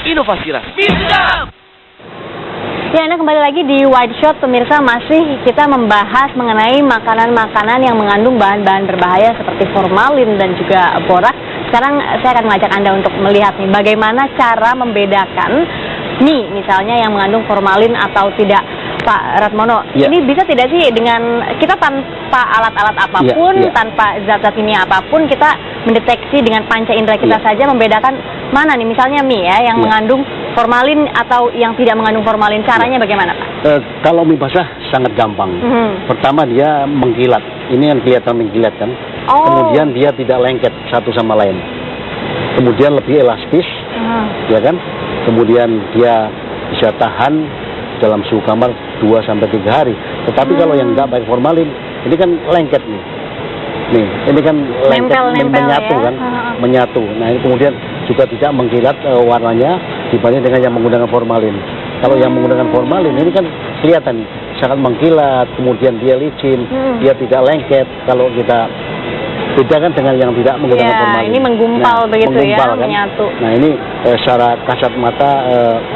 inovasi rasmi. Ya, Anda kembali lagi di Wide Shot, pemirsa. Masih kita membahas mengenai makanan-makanan yang mengandung bahan-bahan berbahaya seperti formalin dan juga borak. Sekarang saya akan mengajak Anda untuk melihat nih bagaimana cara membedakan mie misalnya yang mengandung formalin atau tidak, Pak Ratmono. Ya. Ini bisa tidak sih dengan kita tanpa alat-alat apapun, tanpa zat-zat kimia apapun, kita mendeteksi dengan panca indera kita saja membedakan mana nih misalnya mie ya yang mengandung formalin atau yang tidak mengandung formalin. Caranya bagaimana, Pak? Kalau mie basah sangat gampang. Pertama dia mengkilat. Ini yang kelihatan mengkilat kan. Kemudian dia tidak lengket satu sama lain. Kemudian lebih elastis, ya kan. Kemudian dia bisa tahan dalam suhu kamar 2-3 hari. Tetapi kalau yang nggak pakai formalin, ini kan lengket nih. Nih, ini kan lengket menyatu ya? kan, menyatu. Nah, ini kemudian juga tidak mengkilat warnanya dibanding dengan yang menggunakan formalin. Kalau yang menggunakan formalin ini kan kelihatan sangat mengkilat, kemudian dia licin, dia tidak lengket. Kalau kita bedakan dengan yang tidak menggunakan formalin. Ini menggumpal begitu menggumpal, ya, kan? menyatu. Nah, ini secara kasat mata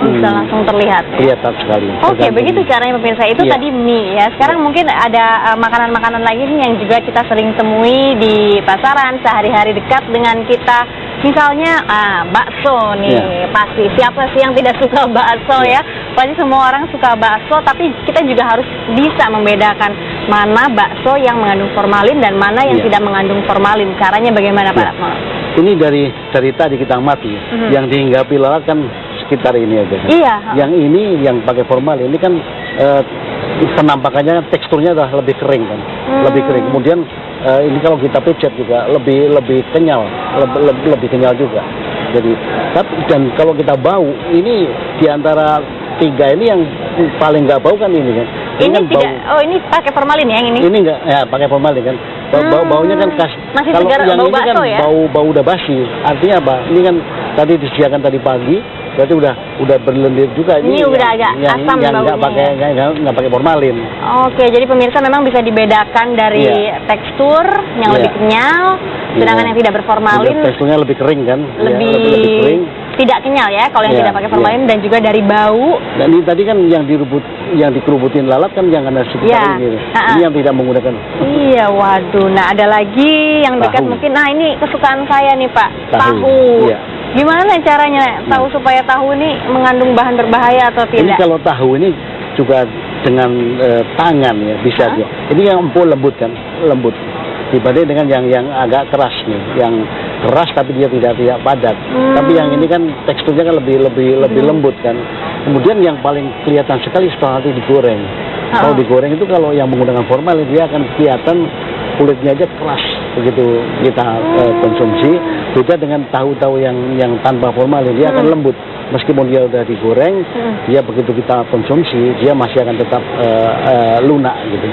bisa langsung terlihat. Kelihatan sekali. Oke, begitu caranya pemirsa. Itu tadi mie ya. Sekarang mungkin ada makanan-makanan lagi nih yang juga kita sering temui di pasaran sehari-hari dekat dengan kita. Misalnya bakso nih, pasti siapa sih yang tidak suka bakso ya? Pasti semua orang suka bakso, tapi kita juga harus bisa membedakan mana bakso yang mengandung formalin dan mana yang tidak mengandung formalin. Caranya bagaimana, Pak Ratmono? Ini dari tadi kita amati, yang dihinggapi lalat kan sekitar ini aja kan? Iya. Yang ini yang pakai formalin ini kan penampakannya teksturnya adalah lebih kering kan, lebih kering. Kemudian ini kalau kita pijat juga lebih kenyal, lebih kenyal juga. Jadi dan kalau kita bau, ini diantara tiga ini yang paling nggak bau kan ini kan. Ini kan tidak. Bau, ini pakai formalin ya yang ini? Ini nggak, ya pakai formalin kan. Baunya kan khas. Masih kalau segar, yang bau ini kan bakso ya? bau udah basi. Artinya apa? Ini kan tadi disediakan tadi pagi, berarti udah berlendir juga. Ini udah agak asam yang baunya. nggak pakai formalin. Oke, jadi pemirsa memang bisa dibedakan dari tekstur yang lebih kenyal, sedangkan yang tidak berformalin teksturnya lebih kering kan? Lebih kering. Tidak kenyal ya kalau yang tidak pakai formalin, dan juga dari bau. Dan ini tadi kan yang dikerubutin lalat kan yang ada sekitar ini. Ini yang tidak menggunakan. Iya, waduh. Nah, ada lagi yang dekat mungkin. Nah, ini kesukaan saya nih, Pak. Tahu. Iya. Gimana caranya tahu supaya tahu ini mengandung bahan berbahaya atau tidak? Ini kalau tahu ini juga dengan tangan ya bisa juga. Ini yang empuk lembut kan, lembut. Dibanding dengan yang agak keras nih, yang keras tapi dia tidak padat. Tapi yang ini kan teksturnya kan lebih lembut kan. Kemudian yang paling kelihatan sekali setelah nanti digoreng. Kalau digoreng itu kalau yang menggunakan formalin dia akan kelihatan kulitnya aja keras begitu kita konsumsi. Beda dengan tahu-tahu yang tanpa formalin, dia akan lembut. Meskipun dia udah digoreng, dia begitu kita konsumsi, dia masih akan tetap lunak gitu.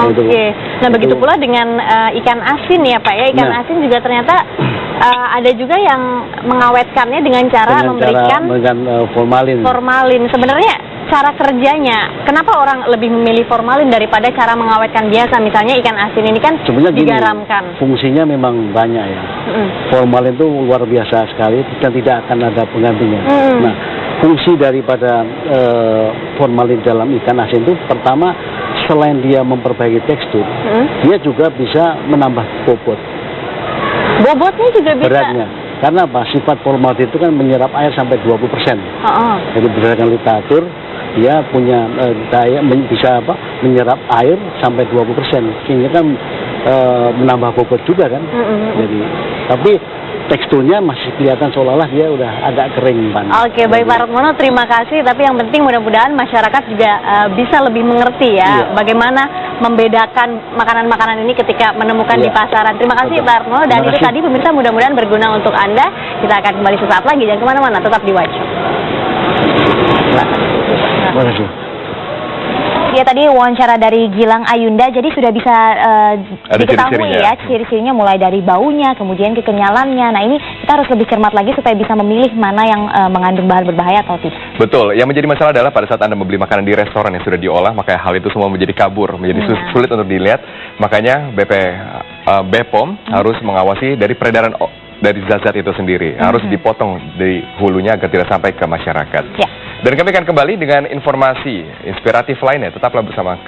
Oke. Nah, begitu pula dengan ikan asin ya, Pak ya. Ikan asin juga ternyata ada juga yang mengawetkannya dengan cara memberikan formalin. Formalin. Sebenarnya cara kerjanya, kenapa orang lebih memilih formalin daripada cara mengawetkan biasa? Misalnya ikan asin ini kan digaramkan. Fungsinya memang banyak ya. Formalin itu luar biasa sekali dan tidak akan ada penggantinya. Nah, fungsi daripada formalin dalam ikan asin itu pertama, selain dia memperbaiki tekstur, dia juga bisa menambah bobot. Bobotnya juga bisa? Beratnya. Karena apa? Sifat formalin itu kan menyerap air sampai 20%. Jadi berdasarkan literatur, dia punya daya bisa menyerap air sampai 20%. Sehingga kan menambah bobot juga kan. Jadi tapi teksturnya masih kelihatan seolah-olah dia udah agak kering kan. Oke, baik Pak Ratmono, terima kasih. Tapi yang penting mudah-mudahan masyarakat juga bisa lebih mengerti ya bagaimana membedakan makanan-makanan ini ketika menemukan di pasaran. Terima kasih Pak Ratmono, dan itu tadi pemirsa mudah-mudahan berguna untuk Anda. Kita akan kembali sesaat lagi, jangan kemana-mana, tetap di Wide Shot. Terima kasih. Ya, tadi wawancara dari Gilang Ayunda, jadi sudah bisa diketahui ya ciri-cirinya, mulai dari baunya, kemudian kekenyalannya. Nah, ini kita harus lebih cermat lagi supaya bisa memilih mana yang mengandung bahan berbahaya atau tidak. Betul, yang menjadi masalah adalah pada saat Anda membeli makanan di restoran yang sudah diolah, maka hal itu semua menjadi kabur, menjadi sulit untuk dilihat. Makanya BPOM harus mengawasi dari peredaran dari zat-zat itu sendiri. Harus dipotong dari hulunya agar tidak sampai ke masyarakat. Ya. Dan kami akan kembali dengan informasi inspiratif lainnya. Tetaplah bersama